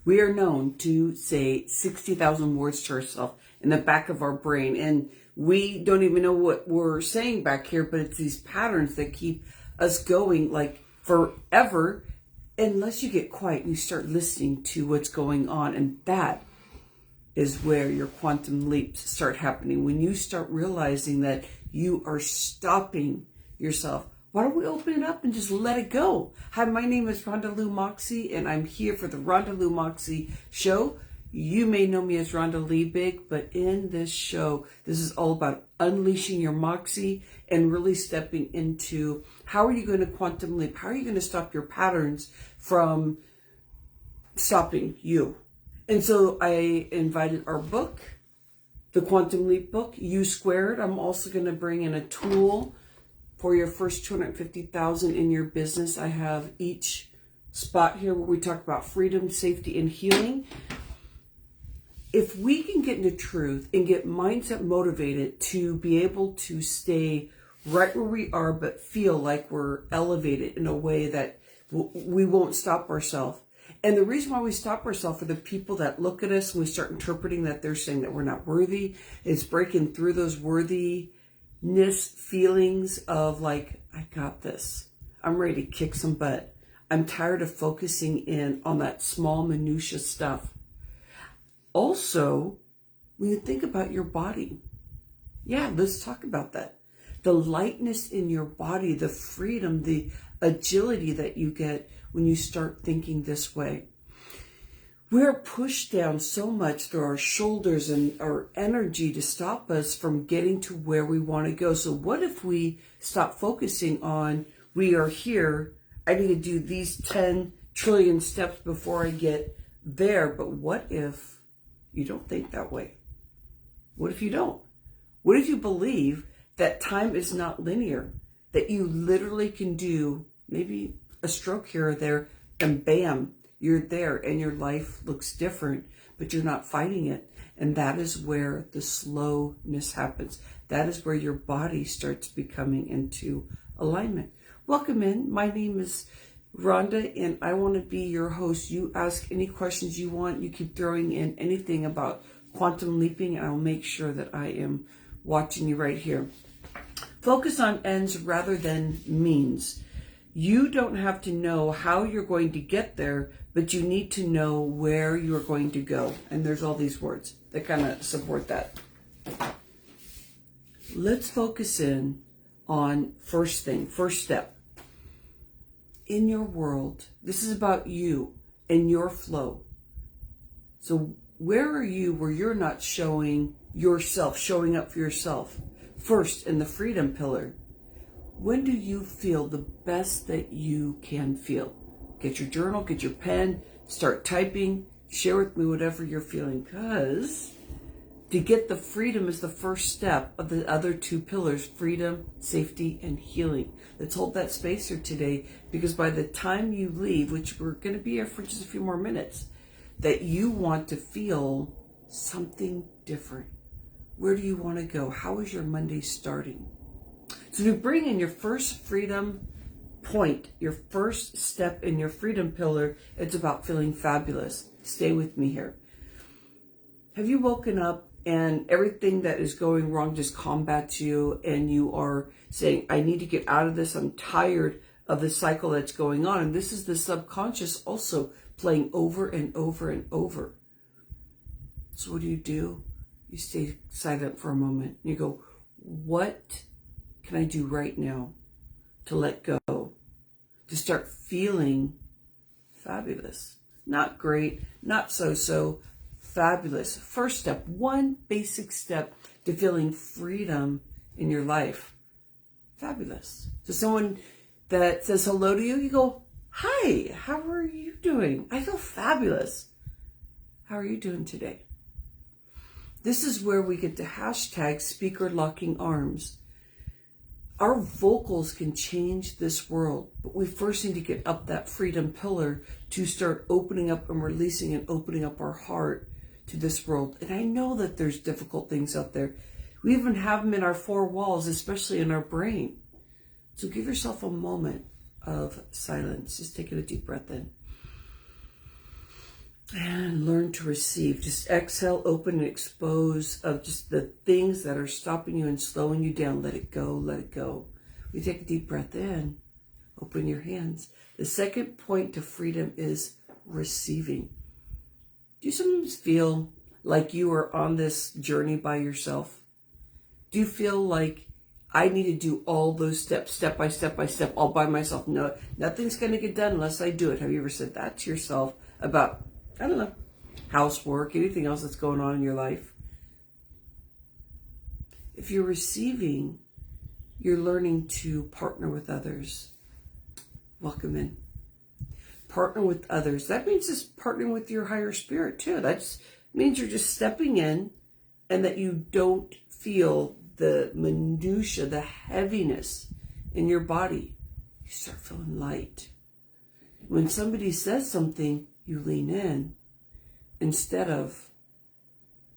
We are known to say 60,000 words to ourselves in the back of our brain. And we don't even know what we're saying back here, but it's these patterns that keep us going like forever unless you get quiet and you start listening to what's going on. And that is where your quantum leaps start happening. When you start realizing that you are stopping yourself. Why don't we open it up and just let it go? Hi, my name is Rhonda Lou Moxy, and I'm here for the Rhonda Lou Moxy show. You may know me as Rhonda Liebig, but in this show, this is all about unleashing your moxie and really stepping into how are you going to quantum leap? How are you going to stop your patterns from stopping you? And so I invited our book, the Quantum Leap book, U Squared. I'm also going to bring in a tool for your first 250,000 in your business. I have each spot here where we talk about freedom, safety, and healing. If we can get into truth and get mindset motivated to be able to stay right where we are, but feel like we're elevated in a way that we won't stop ourselves. And the reason why we stop ourselves are the people that look at us and we start interpreting that they're saying that we're not worthy. It's breaking through those worthiness feelings of like, I got this. I'm ready to kick some butt. I'm tired of focusing in on that small minutia stuff. Also, when you think about your body, let's talk about that. The lightness in your body, the freedom, the agility that you get when you start thinking this way. We're pushed down so much through our shoulders and our energy to stop us from getting to where we want to go. So what if we stop focusing on, we are here, I need to do these 10 trillion steps before I get there. But what if you don't think that way? What if you don't? What if you believe that time is not linear, that you literally can do maybe a stroke here or there and bam, you're there and your life looks different, but you're not fighting it. And that is where the slowness happens. That is where your body starts becoming into alignment. Welcome in. My name is Rhonda, and I want to be your host. You ask any questions you want. You keep throwing in anything about quantum leaping, and I'll make sure that I am watching you right here. Focus on ends rather than means. You don't have to know how you're going to get there, but you need to know where you're going to go. And there's all these words that kind of support that. Let's focus in on first step. In your world, this is about you and your flow. So where are you where you're not showing yourself, showing up for yourself? First, in the freedom pillar, when do you feel the best that you can feel? Get your journal, get your pen, start typing, share with me whatever you're feeling. Because to get the freedom is the first step of the other two pillars, freedom, safety, and healing. Let's hold that space here today, because by the time you leave, which we're going to be here for just a few more minutes, that you want to feel something different. Where do you want to go? How is your Monday starting? So to bring in your first freedom point, your first step in your freedom pillar, it's about feeling fabulous. Stay with me here. Have you woken up and everything that is going wrong just combats you, and you are saying, I need to get out of this. I'm tired of the cycle that's going on. And this is the subconscious also playing over and over and over. So what do? You stay silent for a moment. You go, what can I do right now to let go? To start feeling fabulous. Not great, not so, fabulous. First step, one basic step to feeling freedom in your life. Fabulous. So someone that says hello to you, you go, hi, how are you doing? I feel fabulous. How are you doing today? This is where we get to hashtag speaker locking arms. Our vocals can change this world, but we first need to get up that freedom pillar to start opening up and releasing and opening up our heart to this world. And I know that there's difficult things out there. We even have them in our four walls, especially in our brain. So give yourself a moment of silence. Just taking a deep breath in. And learn to receive. Just exhale, open, and expose of just the things that are stopping you and slowing you down. Let it go, let it go. We take a deep breath in. Open your hands. The second point to freedom is receiving. Do you sometimes feel like you are on this journey by yourself? Do you feel like I need to do all those steps, step by step by step, all by myself? No, nothing's going to get done unless I do it. Have you ever said that to yourself about, I don't know, housework, anything else that's going on in your life? If you're receiving, you're learning to partner with others. Welcome in. Partner with others. That means just partnering with your higher spirit too. That means you're just stepping in, and that you don't feel the minutia, the heaviness in your body. You start feeling light. When somebody says something, you lean in instead of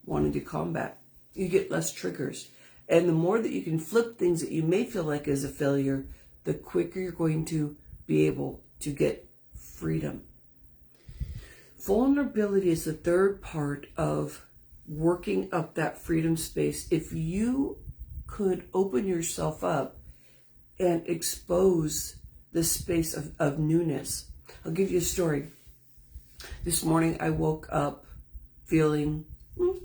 wanting to combat. You get less triggers. And the more that you can flip things that you may feel like is a failure, the quicker you're going to be able to get freedom. Vulnerability is the third part of working up that freedom space. If you could open yourself up and expose the space of newness. I'll give you a story. This morning I woke up feeling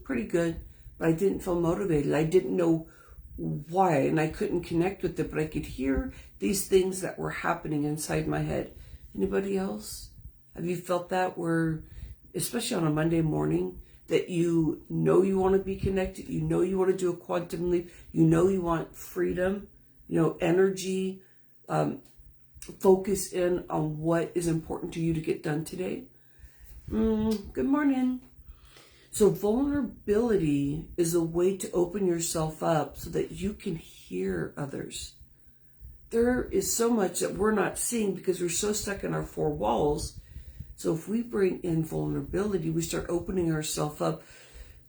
pretty good, but I didn't feel motivated. I didn't know why, and I couldn't connect with it, but I could hear these things that were happening inside my head. Anybody else? Have you felt that, where, especially on a Monday morning, that you know you want to be connected, you know you want to do a quantum leap, you know you want freedom, energy, focus in on what is important to you to get done today? Good morning. So vulnerability is a way to open yourself up so that you can hear others. There is so much that we're not seeing because we're so stuck in our four walls. So if we bring in vulnerability, we start opening ourselves up.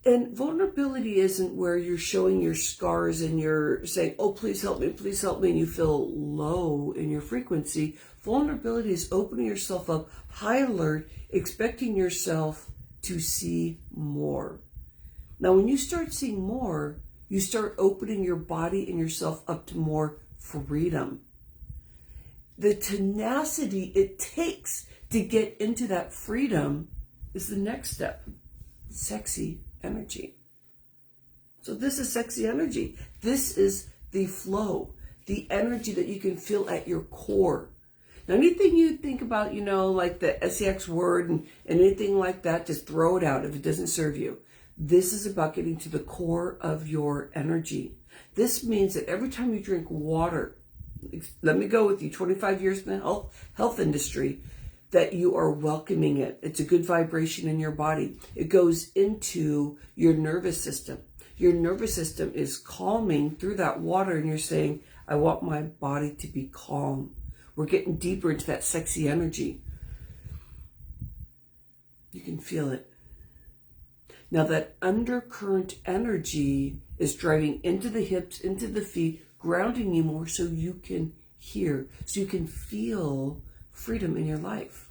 And vulnerability isn't where you're showing your scars and you're saying, oh, please help me, and you feel low in your frequency. Vulnerability is opening yourself up, high alert, expecting yourself to see more. Now, when you start seeing more, you start opening your body and yourself up to more freedom. The tenacity it takes to get into that freedom is the next step. Sexy energy. So this is sexy energy. This is the flow, the energy that you can feel at your core. Now, anything you think about, like the SEX word and anything like that, just throw it out if it doesn't serve you. This is about getting to the core of your energy. This means that every time you drink water, let me go with you, 25 years in the health industry, that you are welcoming it. It's a good vibration in your body. It goes into your nervous system. Your nervous system is calming through that water, and you're saying, I want my body to be calm. We're getting deeper into that sexy energy. You can feel it. Now that undercurrent energy is driving into the hips, into the feet, grounding you more so you can hear, so you can feel freedom in your life.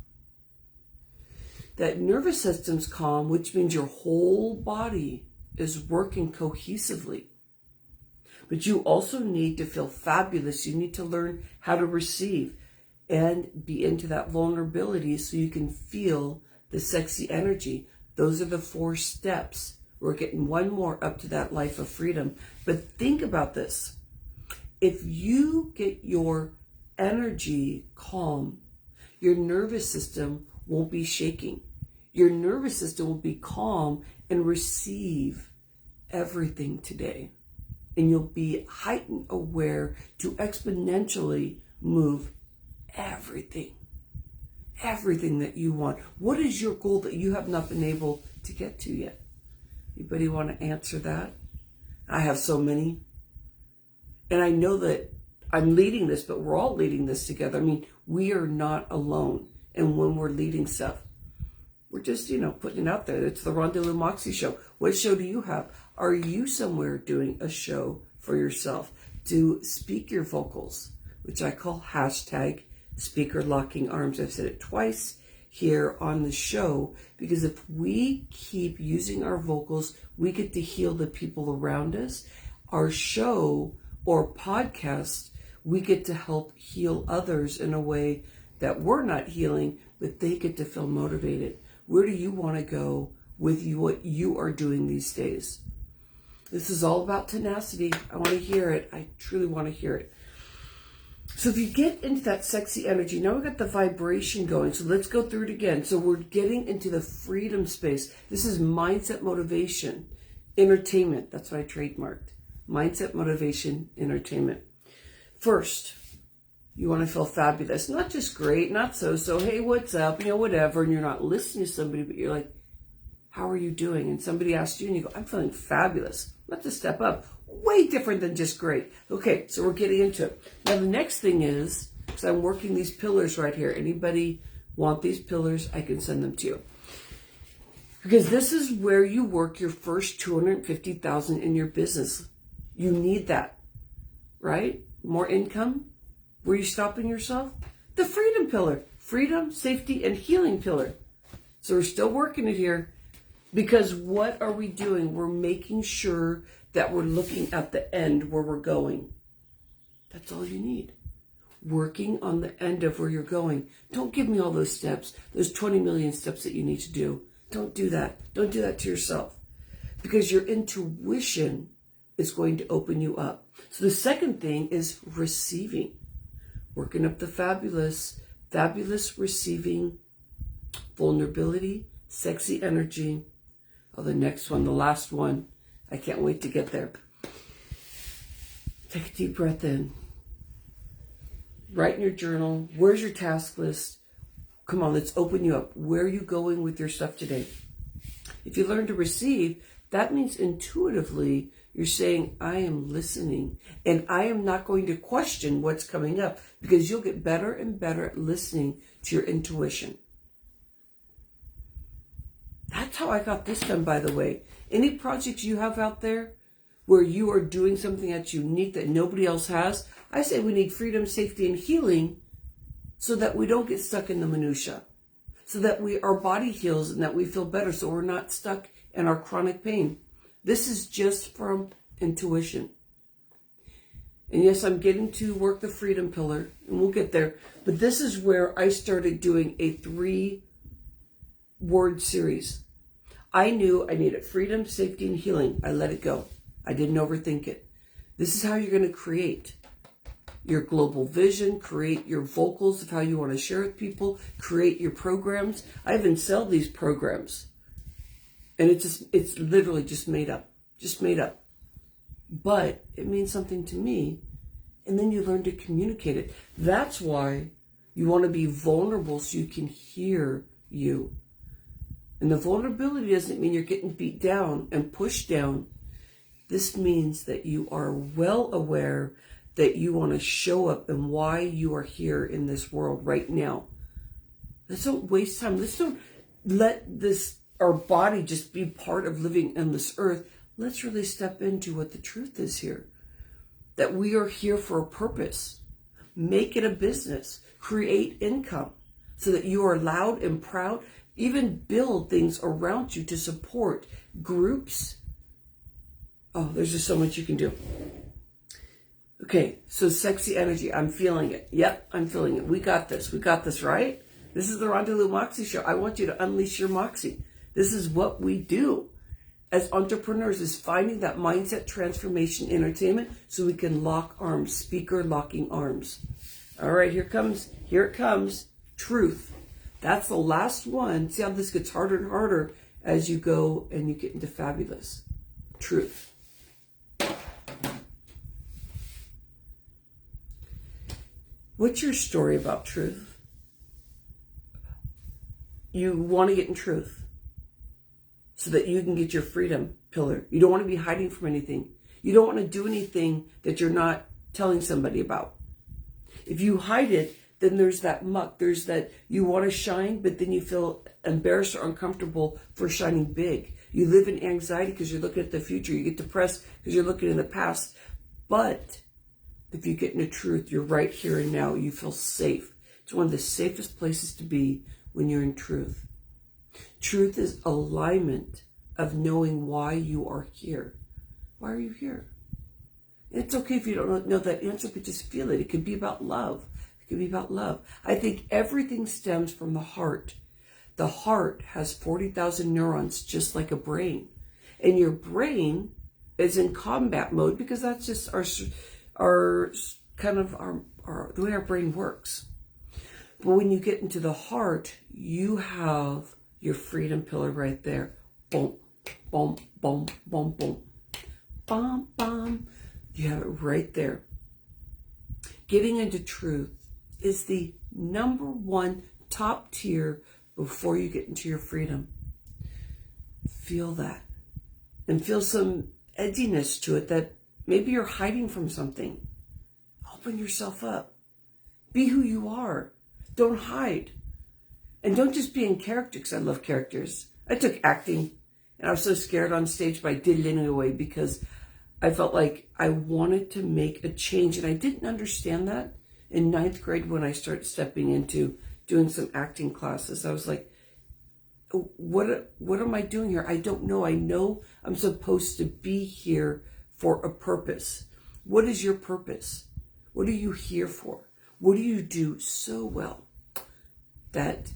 That nervous system's calm, which means your whole body is working cohesively. But you also need to feel fabulous. You need to learn how to receive and be into that vulnerability so you can feel the sexy energy. Those are the 4 steps. We're getting one more up to that life of freedom. But think about this. If you get your energy calm, your nervous system won't be shaking. Your nervous system will be calm and receive everything today. And you'll be heightened aware to exponentially move everything that you want. What is your goal that you have not been able to get to yet? Anybody want to answer that? I have so many. And I know that I'm leading this, but we're all leading this together. I mean, we are not alone. And when we're leading stuff, we're just, putting it out there. It's the Rhonda Lou Moxy show. What show do you have? Are you somewhere doing a show for yourself to speak your vocals, which I call hashtag speaker locking arms? I've said it twice. here on the show, because if we keep using our vocals, we get to heal the people around us. Our show or podcast, we get to help heal others in a way that we're not healing, but they get to feel motivated. Where do you want to go with what you are doing these days? This is all about tenacity. I want to hear it. I truly want to hear it. So if you get into that sexy energy, now we've got the vibration going. So let's go through it again. So we're getting into the freedom space. This is mindset, motivation, entertainment. That's what I trademarked. Mindset, motivation, entertainment. First, you want to feel fabulous. Not just great, not so, hey, what's up, whatever. And you're not listening to somebody, but you're like, how are you doing? And somebody asks you and you go, I'm feeling fabulous. Let's just step up. Way different than just great. Okay, so we're getting into it. Now the next thing is, because I'm working these pillars right here. Anybody want these pillars? I can send them to you. Because this is where you work your first $250,000 in your business. You need that, right? More income. Were you stopping yourself? The freedom pillar. Freedom, safety, and healing pillar. So we're still working it here. Because what are we doing? We're making sure that we're looking at the end where we're going. That's all you need. Working on the end of where you're going. Don't give me all those steps, those 20 million steps that you need to do. Don't do that. Don't do that to yourself. Because your intuition is going to open you up. So the second thing is receiving. Working up the fabulous receiving, vulnerability, sexy energy. Oh, the next one, the last one. I can't wait to get there. Take a deep breath in. Write in your journal. Where's your task list? Come on, let's open you up. Where are you going with your stuff today? If you learn to receive, that means intuitively you're saying, I am listening. And I am not going to question what's coming up, because you'll get better and better at listening to your intuition. That's how I got this done, by the way. Any projects you have out there where you are doing something that's unique that nobody else has, I say we need freedom, safety, and healing so that we don't get stuck in the minutia, so that our body heals and that we feel better, so we're not stuck in our chronic pain. This is just from intuition. And yes, I'm getting to work the freedom pillar, and we'll get there. But this is where I started doing a 3-word series. I knew I needed freedom, safety, and healing. I let it go. I didn't overthink it. This is how you're going to create your global vision, create your vocals of how you want to share with people, create your programs. I even sell these programs. And it's literally just made up. Just made up. But it means something to me. And then you learn to communicate it. That's why you want to be vulnerable so you can hear you. And the vulnerability doesn't mean you're getting beat down and pushed down. This means that you are well aware that you want to show up and why you are here in this world right now. Let's don't waste time. Let's don't let our body just be part of living on this earth. Let's really step into what the truth is here. That we are here for a purpose. Make it a business. Create income so that you are loud and proud. Even build things around you to support groups. Oh, there's just so much you can do. Okay, so sexy energy. I'm feeling it. Yep, I'm feeling it. We got this. We got this, right? This is the Rhonda Lou Moxy Show. I want you to unleash your moxie. This is what we do as entrepreneurs, is finding that mindset transformation entertainment so we can lock arms, speaker locking arms. All right, here it comes. Truth. That's the last one. See how this gets harder and harder as you go and you get into fabulous. Truth. What's your story about truth? You want to get in truth so that you can get your freedom pillar. You don't want to be hiding from anything. You don't want to do anything that you're not telling somebody about. If you hide it, then there's that muck. There's that you want to shine, but then you feel embarrassed or uncomfortable for shining big. You live in anxiety because you're looking at the future. You get depressed because you're looking in the past. But if you get into truth, you're right here and now. You feel safe. It's one of the safest places to be when you're in truth. Truth is alignment of knowing why you are here. Why are you here? It's okay if you don't know that answer, but just feel it. It could be about love. It could be about love. I think everything stems from the heart. The heart has 40,000 neurons, just like a brain. And your brain is in combat mode because that's just our kind of the way our brain works. But when you get into the heart, you have your freedom pillar right there. Boom, boom, boom, boom, boom. Bum, bum. You have it right there. Getting into truth is the number one top tier before you get into your freedom. Feel that. And feel some edginess to it that maybe you're hiding from something. Open yourself up. Be who you are. Don't hide. And don't just be in character, because I love characters. I took acting, and I was so scared on stage, but I did it anyway because I felt like I wanted to make a change. And I didn't understand that in 9th grade when I started stepping into doing some acting classes. I was like, what am I doing here? I don't know. I know I'm supposed to be here for a purpose. What is your purpose? What are you here for? What do you do so well that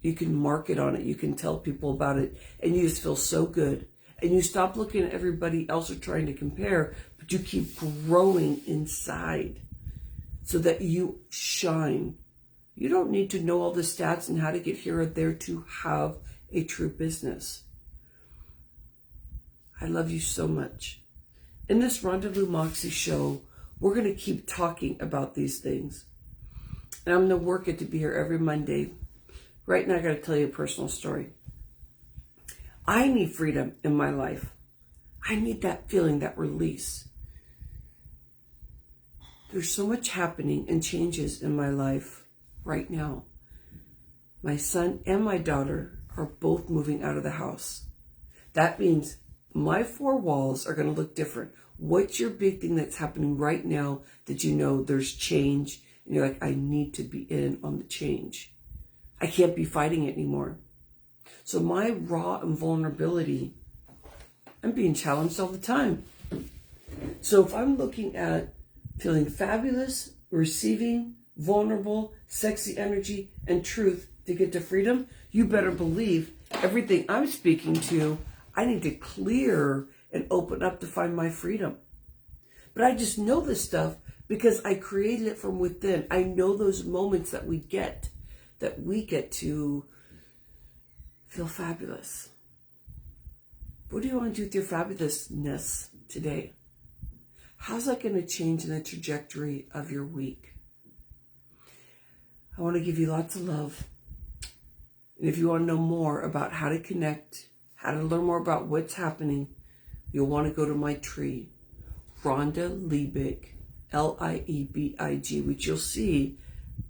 you can market on it, you can tell people about it, and you just feel so good? And you stop looking at everybody else or trying to compare, but you keep growing inside so that you shine. You don't need to know all the stats and how to get here or there to have a true business. I love you so much. In this Rhonda Lou Moxy show, we're going to keep talking about these things. And I'm going to work it to be here every Monday. Right now, I got to tell you a personal story. I need freedom in my life. I need that feeling, that release. There's so much happening and changes in my life right now. My son and my daughter are both moving out of the house. That means my 4 walls are going to look different. What's your big thing that's happening right now that you know there's change and you're like, I need to be in on the change. I can't be fighting it anymore. So my raw and vulnerability, I'm being challenged all the time. So if I'm looking at feeling fabulous, receiving, vulnerable, sexy energy, and truth to get to freedom, you better believe everything I'm speaking to, I need to clear and open up to find my freedom. But I just know this stuff because I created it from within. I know those moments that we get to feel fabulous. What do you want to do with your fabulousness today? How's that going to change in the trajectory of your week? I want to give you lots of love. And if you want to know more about how to connect, how to learn more about what's happening, you'll want to go to my tree, Rhonda Liebig, Liebig, which you'll see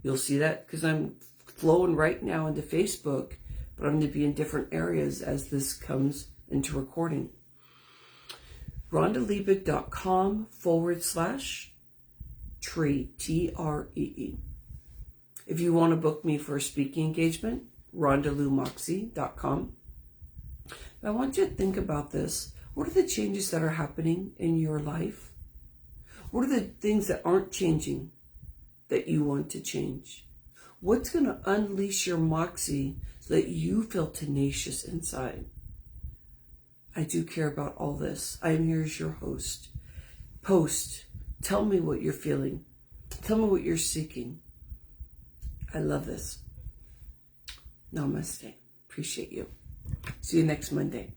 that because I'm flowing right now into Facebook, but I'm going to be in different areas as this comes into recording. RhondaLiebig.com/tree, TREE. If you want to book me for a speaking engagement, RhondaLouMoxy.com. I want you to think about this. What are the changes that are happening in your life? What are the things that aren't changing that you want to change? What's going to unleash your moxie so that you feel tenacious inside? I do care about all this. I am here as your host. Post. Tell me what you're feeling. Tell me what you're seeking. I love this. Namaste. Appreciate you. See you next Monday.